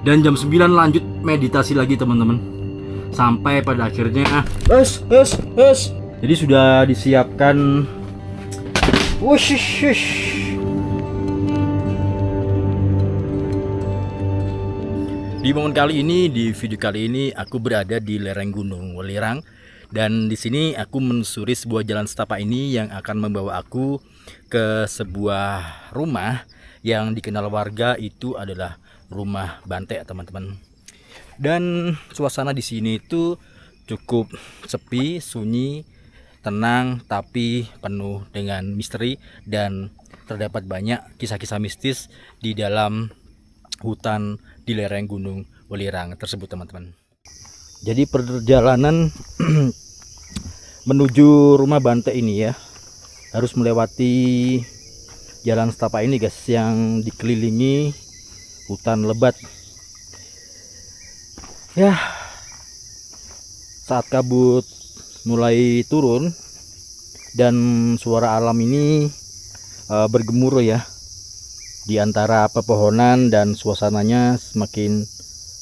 Dan jam 9 lanjut meditasi lagi teman-teman. Sampai pada akhirnya jadi sudah disiapkan. Wush, wush. Di momen kali ini, di video kali ini aku berada di lereng Gunung Welirang, dan di sini aku menelusuri sebuah jalan setapak ini yang akan membawa aku ke sebuah rumah yang dikenal warga itu adalah rumah Bante, teman-teman. Dan suasana di sini itu cukup sepi, sunyi, tenang, tapi penuh dengan misteri dan terdapat banyak kisah-kisah mistis di dalam hutan di lereng Gunung Welirang tersebut, teman-teman. Jadi perjalanan menuju rumah Bante ini ya harus melewati jalan setapak ini guys, yang dikelilingi hutan lebat. Ya, saat kabut mulai turun dan suara alam ini bergemuruh ya di antara pepohonan, dan suasananya semakin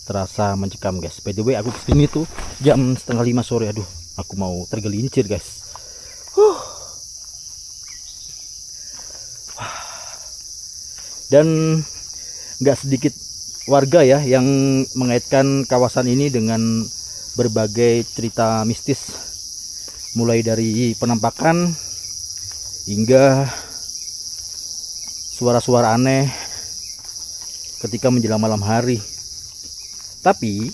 terasa mencekam guys. By the way, aku kesini tuh jam 4:30 sore. Aduh, aku mau tergelincir guys. Dan nggak sedikit warga ya yang mengaitkan kawasan ini dengan berbagai cerita mistis, mulai dari penampakan hingga suara-suara aneh ketika menjelang malam hari. Tapi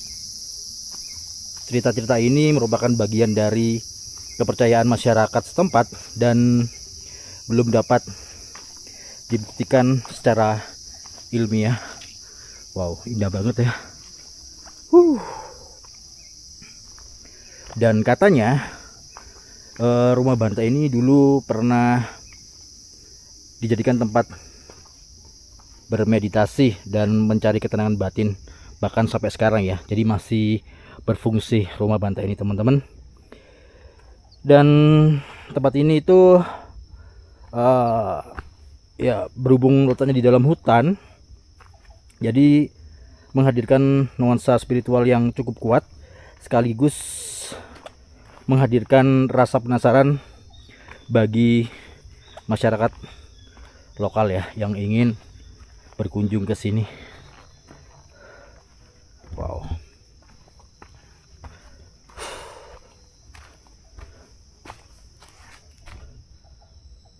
cerita-cerita ini merupakan bagian dari kepercayaan masyarakat setempat dan belum dapat dibuktikan secara ilmiah. Wow, indah banget ya. Dan katanya rumah Bante ini dulu pernah dijadikan tempat bermeditasi dan mencari ketenangan batin, bahkan sampai sekarang ya. Jadi masih berfungsi rumah Bante ini, teman-teman. Dan tempat ini itu ya berhubung letaknya di dalam hutan, jadi menghadirkan nuansa spiritual yang cukup kuat, sekaligus menghadirkan rasa penasaran bagi masyarakat lokal ya yang ingin berkunjung ke sini. Wow.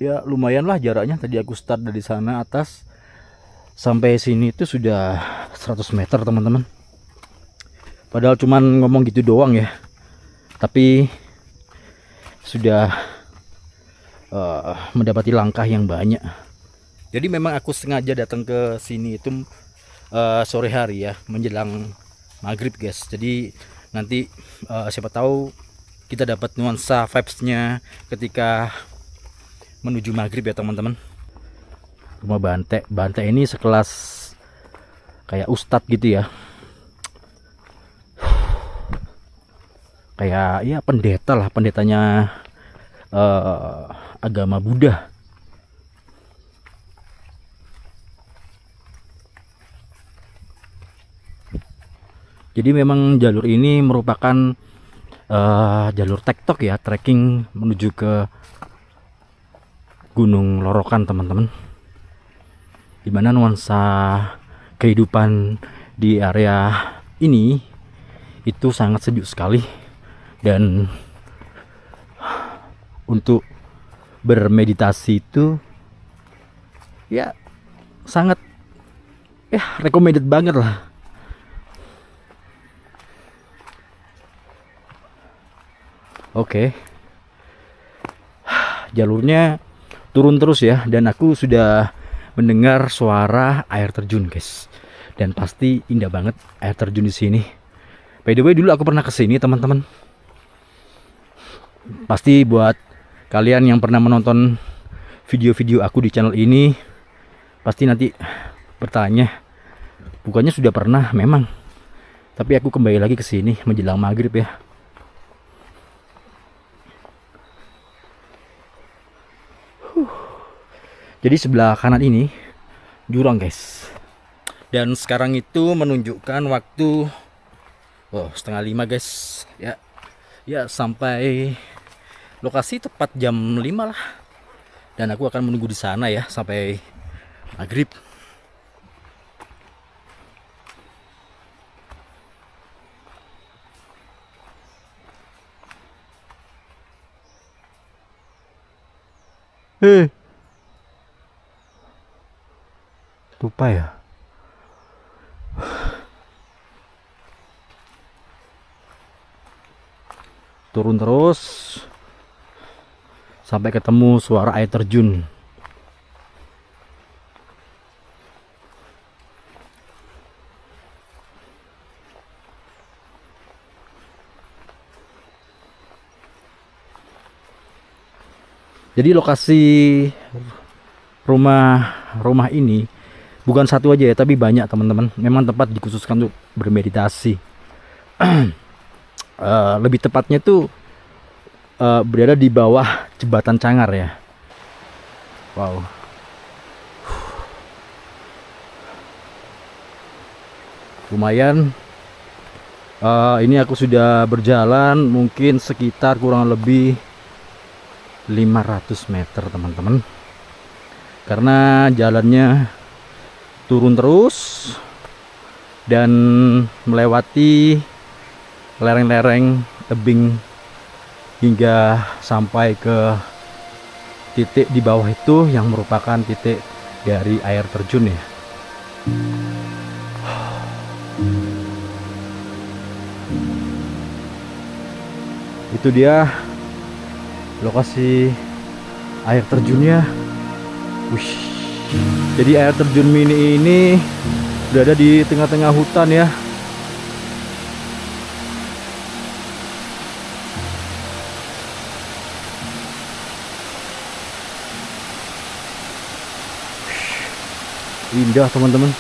Ya lumayan lah jaraknya. Tadi aku start dari sana atas sampai sini itu sudah 100 meter, teman-teman. Padahal cuman ngomong gitu doang ya, tapi sudah mendapati langkah yang banyak. Jadi memang aku sengaja datang ke sini itu sore hari ya, menjelang maghrib guys. Jadi nanti siapa tahu kita dapat nuansa vibes-nya ketika menuju maghrib ya, teman-teman. Rumah Bante ini sekelas kayak ustadz gitu ya, kayak ya pendeta lah, pendetanya agama Buddha. Jadi memang jalur ini merupakan jalur tektok ya, trekking menuju ke Gunung Lorokan, teman-teman. Dimana nuansa kehidupan di area ini itu sangat sejuk sekali, dan untuk bermeditasi itu ya sangat recommended banget lah. Oke. Jalurnya turun terus ya, dan aku sudah mendengar suara air terjun guys, dan pasti indah banget air terjun di sini. By the way, dulu aku pernah kesini, teman-teman. Pasti buat kalian yang pernah menonton video-video aku di channel ini, pasti nanti bertanya, bukannya sudah pernah? Memang, tapi aku kembali lagi ke sini menjelang maghrib ya. Jadi sebelah kanan ini jurang guys, Dan sekarang itu menunjukkan waktu setengah 5 guys. Ya sampai lokasi tepat jam 5 lah. Dan aku akan menunggu di sana ya sampai maghrib. Lupa ya. Turun terus sampai ketemu suara air terjun. Jadi lokasi rumah ini bukan satu aja ya, tapi banyak teman-teman. Memang tempat dikhususkan untuk bermeditasi. Lebih tepatnya tuh berada di bawah jembatan Cangar ya. Wow. Lumayan. Ini aku sudah berjalan mungkin sekitar kurang lebih 500 meter teman-teman. Karena jalannya turun terus dan melewati lereng-lereng tebing hingga sampai ke titik di bawah itu yang merupakan titik dari air terjun ya. Itu dia lokasi air terjunnya. Wush. Jadi air terjun mini ini berada di tengah-tengah hutan ya. Indah teman-teman.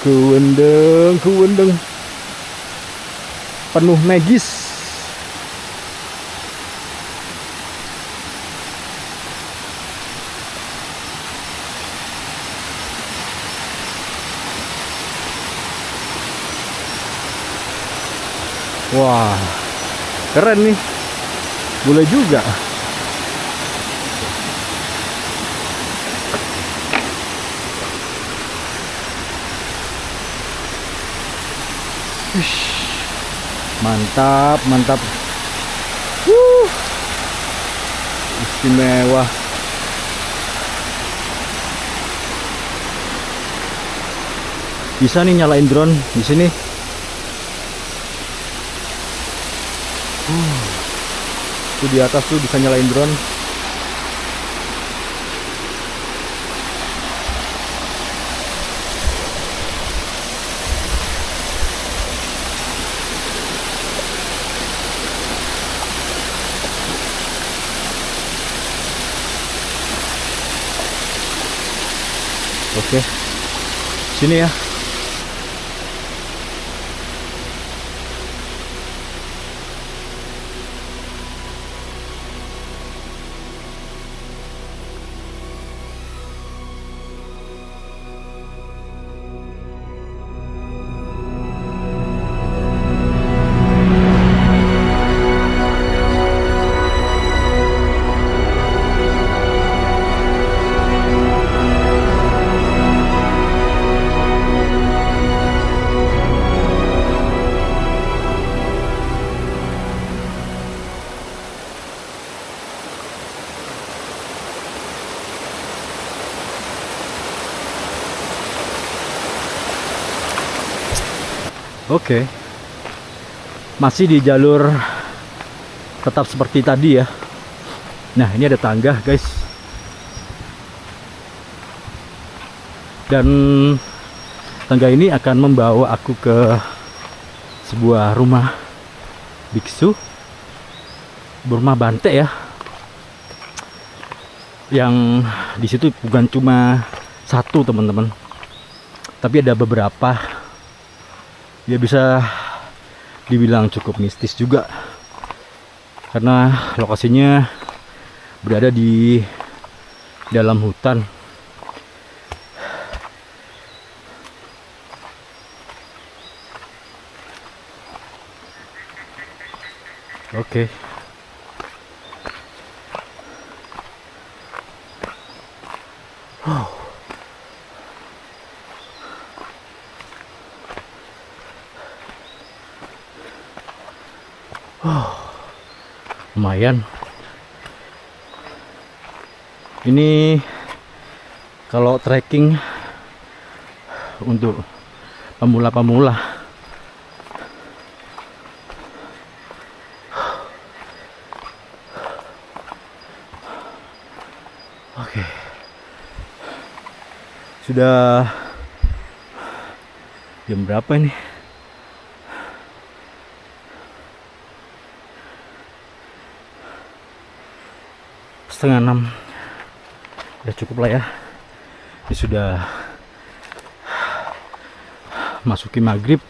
Kewendeng penuh magis. Wah, keren nih. Boleh juga. Mantap. Istimewa. Bisa nih nyalain drone di sini. Tuh di atas tuh bisa nyalain drone. Oke, sini ya. Oke, masih di jalur tetap seperti tadi ya. Nah, ini ada tangga guys. Dan tangga ini akan membawa aku ke sebuah rumah biksu, berumah Bante ya. Yang di situ bukan cuma satu teman-teman, tapi ada beberapa. Ya bisa dibilang cukup mistis juga, karena lokasinya berada di dalam hutan. Oke. Lumayan. Ini kalau trekking untuk pemula-pemula. Oke. Sudah jam berapa ini? Setengah 6. Ya cukup lah ya. Ini sudah masuki maghrib.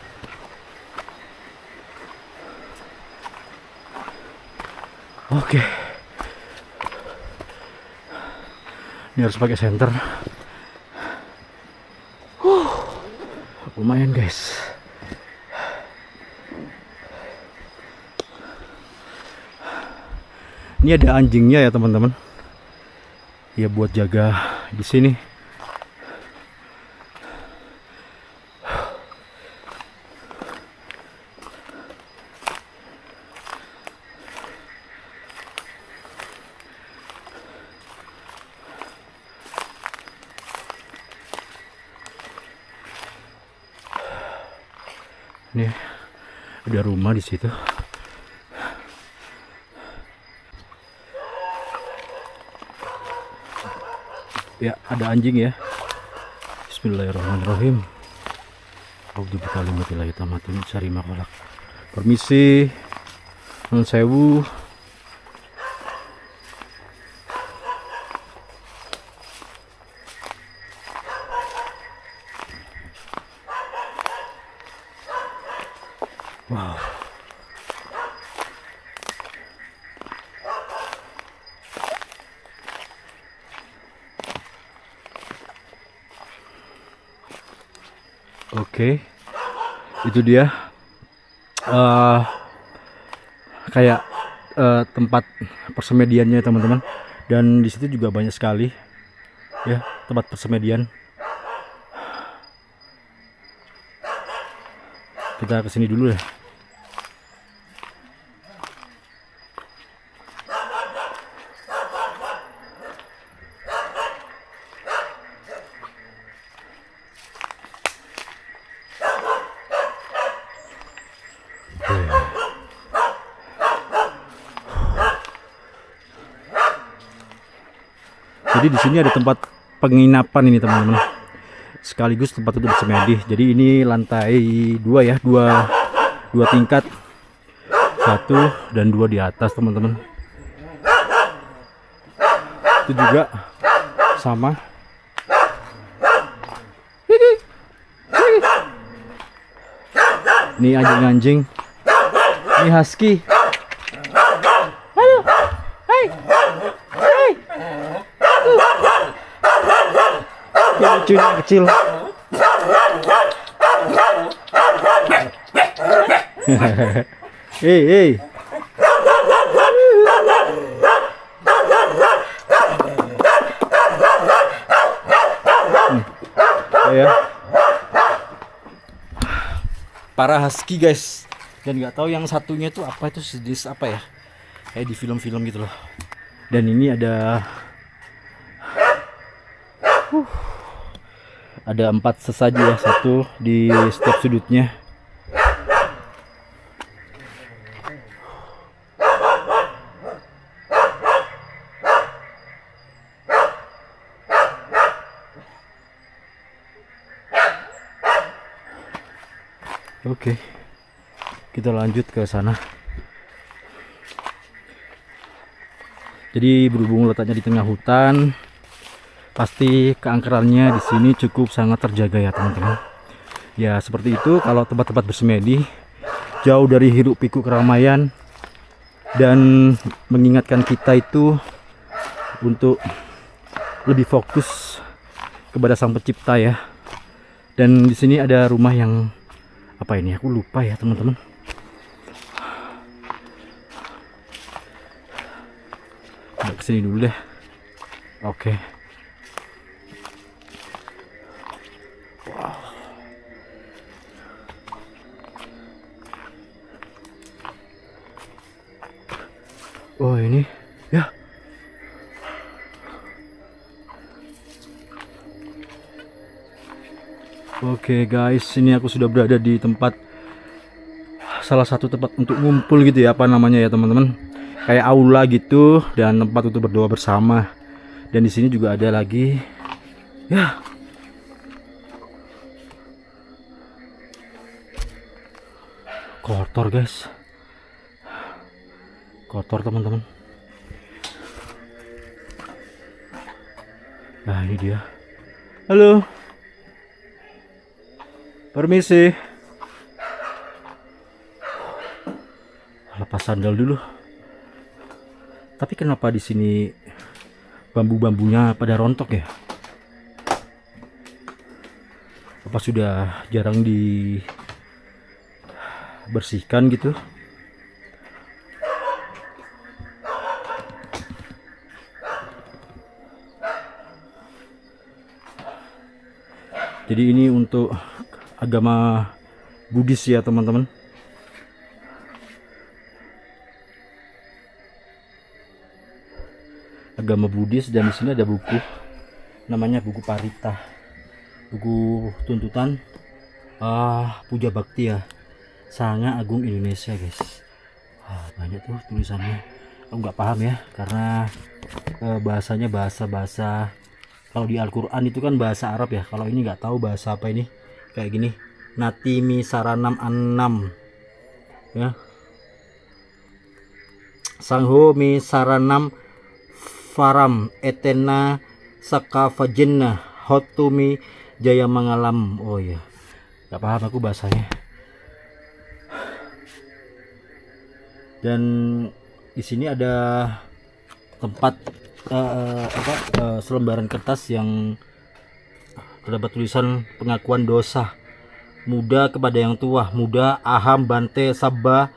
Oke. Ini harus pakai senter. Lumayan guys. Ini ada anjingnya ya teman-teman. Ya buat jaga di sini. Ini ada rumah di situ. Ya, ada anjing ya. Bismillahirrahmanirrahim. Permisi. Nun sewu. Wow. Oke, itu dia kayak tempat persemediannya teman-teman, dan di situ juga banyak sekali ya tempat persemedian. Kita kesini dulu ya. Jadi di sini ada tempat penginapan ini teman-teman, sekaligus tempat untuk bersemedi. Jadi ini lantai 2 ya, dua tingkat, 1 dan 2 di atas teman-teman. Itu juga sama. Ini anjing-anjing, ini husky. Halo, hai, hai. Lucunya kecil. Hei. Ya. Para husky guys. Dan nggak tahu yang satunya itu apa, itu jenis apa ya? Kayak di film-film gitu loh. Dan ini ada ada 4 sesaji ya, 1 di setiap sudutnya. Oke, kita lanjut ke sana. Jadi berhubung letaknya di tengah hutan, pasti keangkerannya di sini cukup sangat terjaga ya teman-teman. Ya seperti itu kalau tempat-tempat bersemedi, jauh dari hiruk pikuk keramaian, dan mengingatkan kita itu untuk lebih fokus kepada Sang Pencipta ya. Dan di sini ada rumah yang apa ini? Aku lupa ya teman-teman. Kesini dulu deh. Oke. Oh ini ya. Oke guys, ini aku sudah berada di tempat, salah satu tempat untuk ngumpul gitu ya, apa namanya ya teman-teman, kayak aula gitu, dan tempat untuk berdoa bersama. Dan di sini juga ada lagi ya, kotor guys, kotor teman-teman. Nah ini dia. Halo, permisi. Lepas sandal dulu. Tapi kenapa di sini bambu-bambunya pada rontok ya? Apa sudah jarang dibersihkan gitu? Jadi ini untuk agama Buddhis ya teman-teman. Agama Buddhis, dan di sini ada buku, namanya buku Parita, buku tuntutan Puja Bakti ya, Sangha Agung Indonesia guys. Banyak tuh tulisannya, aku nggak paham ya, karena bahasanya bahasa kalau di Al-Quran itu kan bahasa Arab ya. Kalau ini nggak tahu bahasa apa ini. Kayak gini, Natimi Saranam Annam ya, Sangho Mi Saranam Faram Etena Sakafajenna Hotumi Jaya Mangalam. Oh ya, nggak paham aku bahasanya. Dan di sini ada tempat selembaran kertas yang terdapat tulisan pengakuan dosa. Muda kepada yang tua, muda aham bante sabba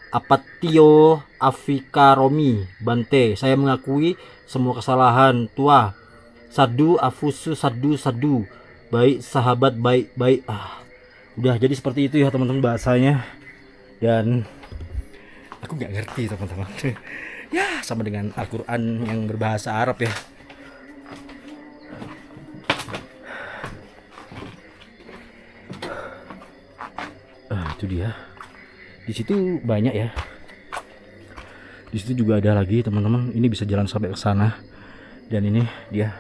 apatio afikaromi bante, saya mengakui semua kesalahan tua. Sadu afusu sadu baik sahabat baik. Udah, jadi seperti itu ya teman-teman bahasanya, dan aku nggak ngerti teman-teman. Ya sama dengan Al-Quran yang berbahasa Arab ya. Itu dia. Di situ banyak ya. Di situ juga ada lagi teman-teman. Ini bisa jalan sampai ke sana. Dan ini dia.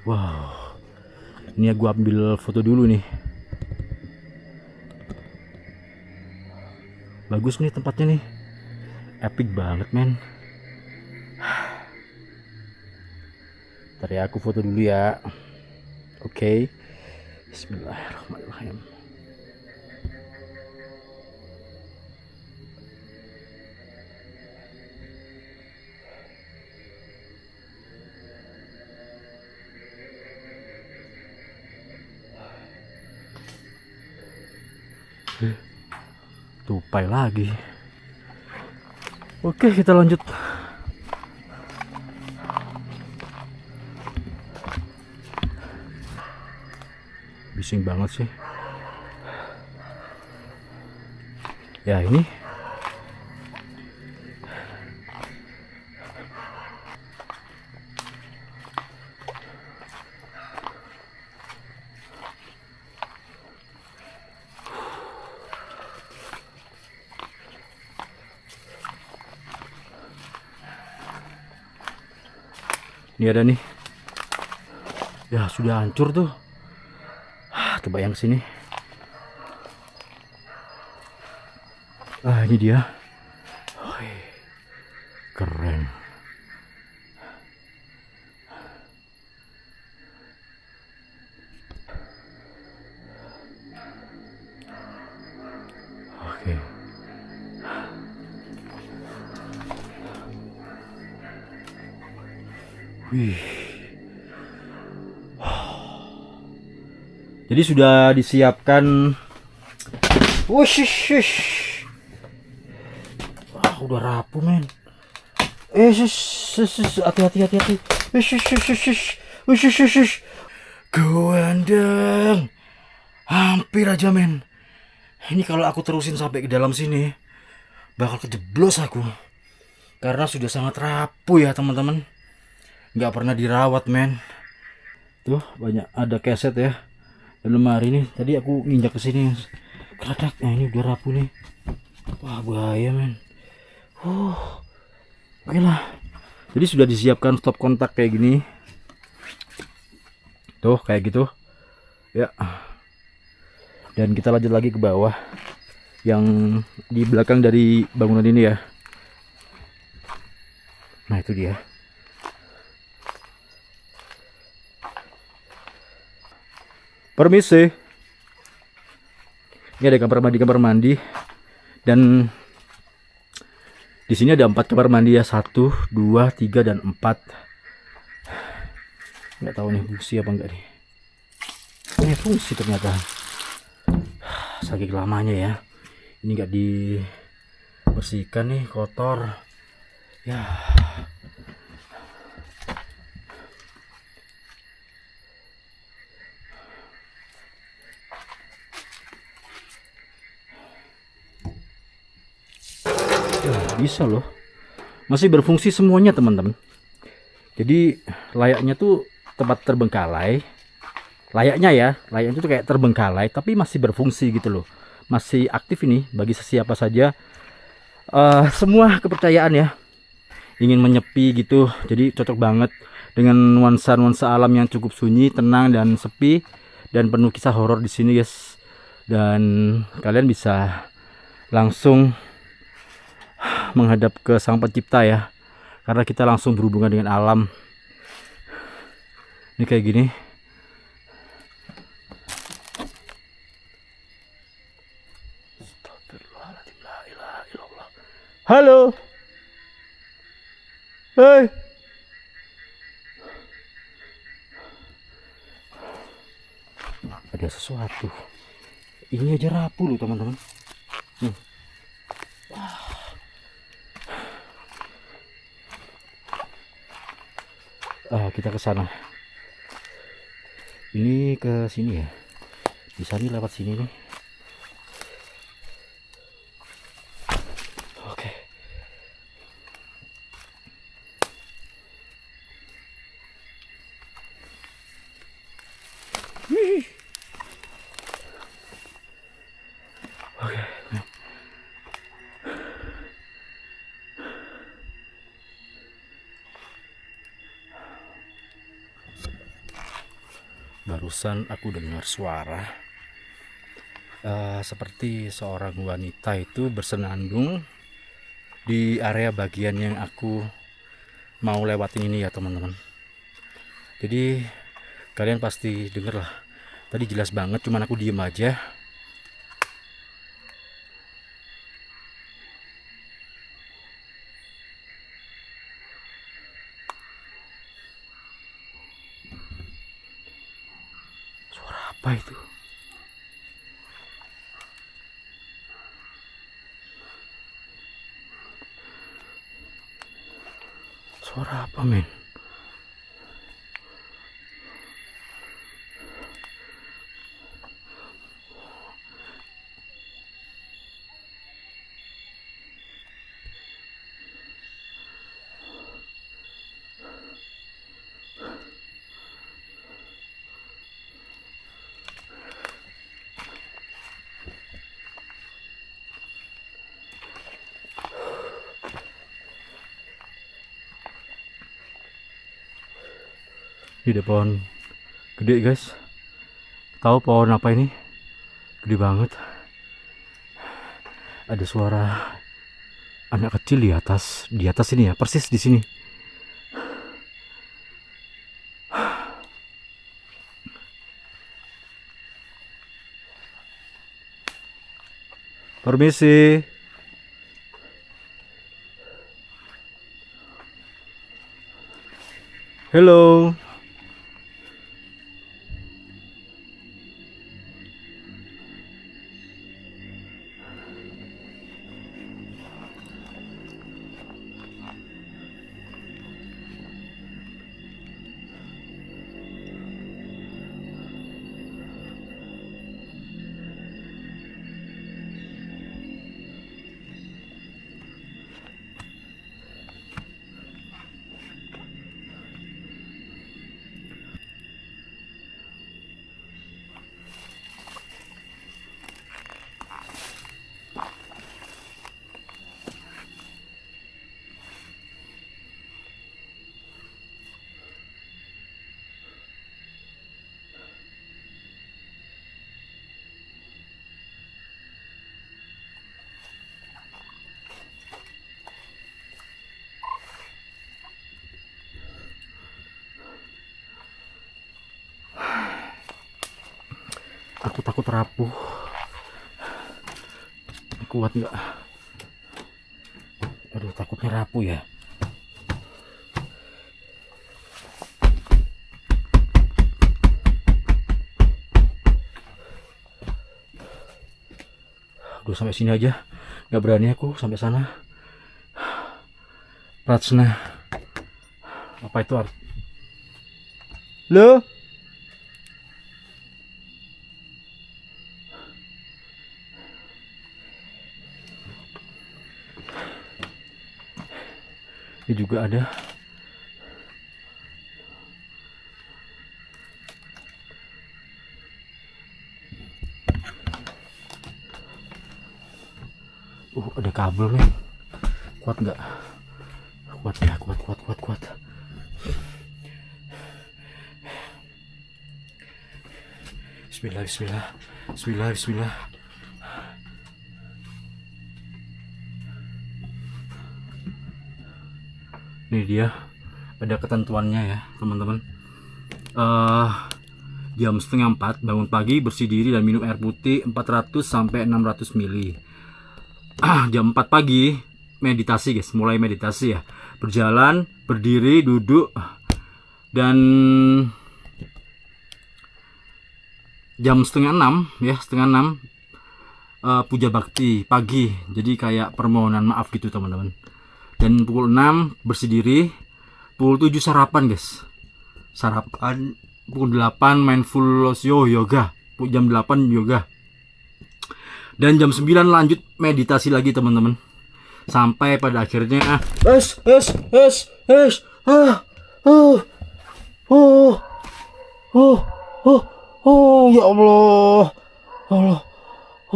Wow. Ini aku ambil foto dulu nih. Bagus nih tempatnya nih. Epic banget men. Ntar ya aku foto dulu ya. Oke. Bismillahirrahmanirrahim. Tupai lagi. Oke, kita lanjut. Bising banget sih. Ya ini. Ini ada nih. Ya sudah hancur tuh. Kebayang sini. Ini dia. Keren. Oke. Wih. Jadi sudah disiapkan. Wush. udah rapuh men. Hati-hati, hati-hati. Gawandang. Hampir aja men. Ini kalau aku terusin sampai ke dalam sini, bakal kejeblos aku. Karena sudah sangat rapuh ya teman-teman. Nggak pernah dirawat men. Tuh banyak ada keset ya. Di lemari nih. Tadi aku nginjak ke sini. Keradak. Nah ini udah rapuh nih. Wah bahaya men. Oke lah. Jadi sudah disiapkan stop kontak kayak gini. Tuh kayak gitu. Ya. Dan kita lanjut lagi ke bawah. Yang di belakang dari bangunan ini ya. Nah itu dia. Permisi. Ini ada kamar mandi dan di sini ada 4 kamar mandi ya, 1, 2, 3 dan 4. Nggak tahu nih fungsi apa enggak nih. Ini fungsi ternyata. Saking lamanya ya. Ini nggak dibersihkan nih, kotor. Ya. Bisa loh, masih berfungsi semuanya teman-teman. Jadi layaknya tuh tempat terbengkalai, layaknya tuh kayak terbengkalai tapi masih berfungsi gitu loh, masih aktif ini bagi siapa saja. Semua kepercayaan ya, ingin menyepi gitu, jadi cocok banget dengan nuansa alam yang cukup sunyi, tenang dan sepi, dan penuh kisah horor di sini guys. Dan kalian bisa langsung menghadap ke Sang Pencipta ya, karena kita langsung berhubungan dengan alam. Ini kayak gini. Halo. Hei. Ada sesuatu. Ini aja rapuh loh teman-teman. Kita ke sana. Ini ke sini ya. Bisa nih lewat sini nih. Oke. Oke. Barusan aku dengar suara seperti seorang wanita itu bersenandung di area bagian yang aku mau lewatin ini ya teman-teman. Jadi kalian pasti denger lah. Tadi jelas banget, cuman aku diem aja. Apa itu? Suara apa men? Ini ada pohon gede guys. Tahu pohon apa ini? Gede banget. Ada suara anak kecil di atas ini ya, persis di sini. Permisi. Hello. Aku takut rapuh. Kuat nggak? Aduh, takutnya rapuh ya. Udah sampai sini aja, nggak berani aku sampai sana. Pratsna, apa itu arti? Lo? Ini juga ada. Ada kabel nih. Kuat nggak? Kuat ya, kuat. Bismillah. Ini dia, ada ketentuannya ya teman-teman. Jam 3:30 bangun pagi, bersih diri dan minum air putih 400 sampai 600 ml. Jam 4 pagi meditasi guys, mulai meditasi ya, berjalan, berdiri, duduk, dan jam 5:30 ya, 5:30 puja bakti pagi, jadi kayak permohonan maaf gitu teman-teman. Dan pukul 6 bersih diri, pukul 7 sarapan guys, sarapan, pukul 8 mindful yoga, jam 8 yoga, dan jam 9 lanjut meditasi lagi teman-teman, sampai pada akhirnya ya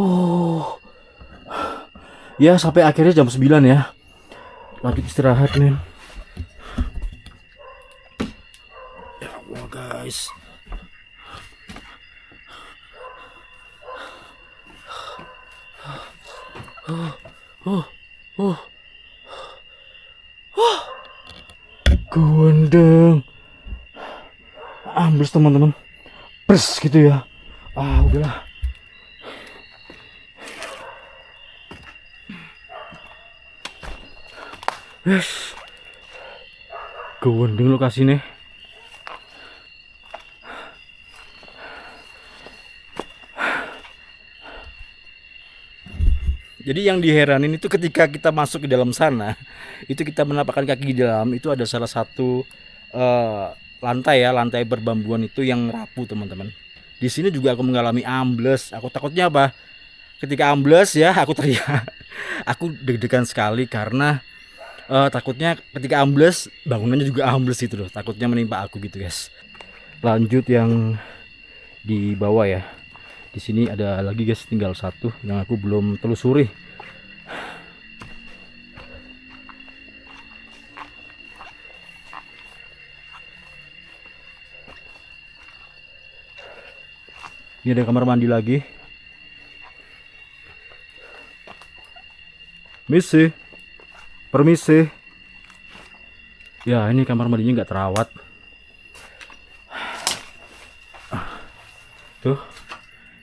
Allah, ya sampai akhirnya jam 9 ya, lanjut istirahat men. Ya Allah guys, gondeng ambles teman-teman, pres gitu ya. Udahlah. Gondeng lokasi nih. Jadi yang diheranin itu ketika kita masuk ke dalam sana, itu kita menapakkan kaki di dalam, itu ada salah satu lantai ya, lantai berbambuan itu yang rapuh teman-teman. Di sini juga aku mengalami ambles. Aku takutnya apa? Ketika ambles ya, aku teriak. Aku deg-degan sekali karena takutnya ketika ambles bangunannya juga ambles gitu loh. Takutnya menimpa aku gitu guys. Lanjut yang di bawah ya. Di sini ada lagi guys, tinggal satu yang aku belum telusuri. Ini ada kamar mandi lagi. Permisi. Ya, ini kamar mandinya nggak terawat. Tuh,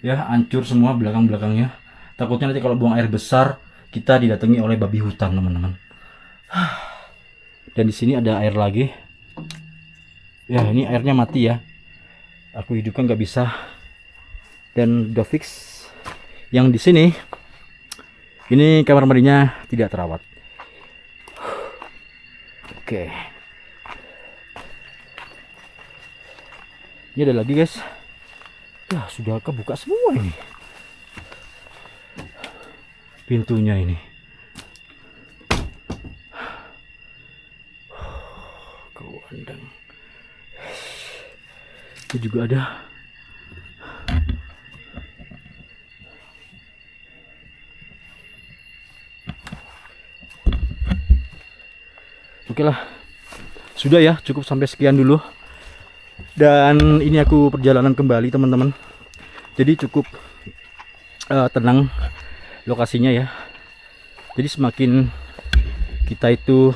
ya hancur semua belakang-belakangnya. Takutnya nanti kalau buang air besar kita didatangi oleh babi hutan teman-teman. Dan di sini ada air lagi. Ya, ini airnya mati ya. Aku hidupkan nggak bisa. Dan udah fix. Yang di sini, ini kamar mandinya tidak terawat. Oke. Ini ada lagi guys. Ya sudah kebuka semua ini pintunya ini. Kewandang. Ini juga ada. Oke lah, sudah ya, cukup sampai sekian dulu. Dan ini aku perjalanan kembali teman-teman. Jadi cukup tenang lokasinya ya. Jadi semakin kita itu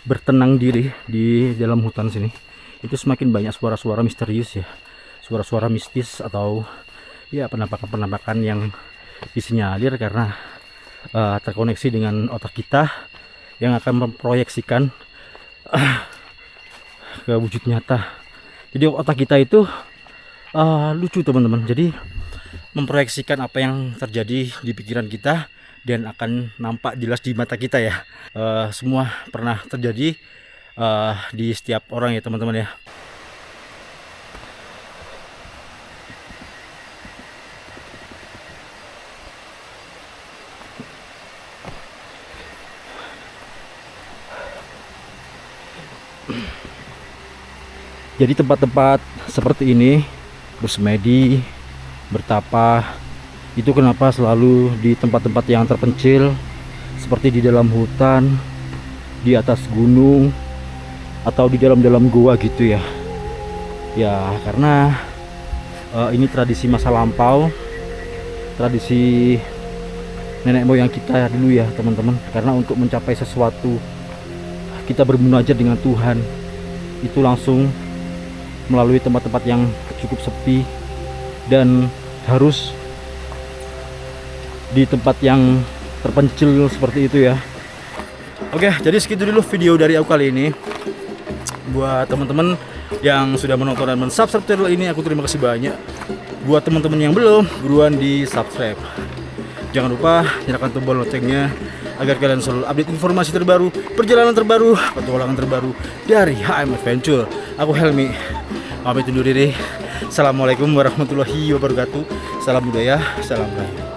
bertenang diri di dalam hutan sini, itu semakin banyak suara-suara misterius ya, suara-suara mistis atau ya penampakan-penampakan yang disinyalir karena terkoneksi dengan otak kita yang akan memproyeksikan ke wujud nyata. Jadi otak kita itu lucu teman-teman, jadi memproyeksikan apa yang terjadi di pikiran kita dan akan nampak jelas di mata kita ya. Semua pernah terjadi di setiap orang ya teman-teman ya. Jadi tempat-tempat seperti ini, bersemedi, bertapa, itu kenapa selalu di tempat-tempat yang terpencil, seperti di dalam hutan, di atas gunung, atau di dalam-dalam gua gitu ya. Ya karena ini tradisi masa lampau, tradisi nenek moyang kita dulu ya teman-teman. Karena untuk mencapai sesuatu, kita bermunajat dengan Tuhan, itu langsung melalui tempat-tempat yang cukup sepi dan harus di tempat yang terpencil seperti itu ya. Oke, jadi segitu dulu video dari aku kali ini. Buat teman-teman yang sudah menonton dan mensubscribe channel ini, aku terima kasih banyak. Buat teman-teman yang belum, buruan di subscribe. Jangan lupa nyalakan tombol loncengnya agar kalian selalu update informasi terbaru, perjalanan terbaru, petualangan terbaru dari HM Adventure. Aku Helmi, pamit undur diri. Assalamualaikum warahmatullahi wabarakatuh. Salam budaya, salam baik.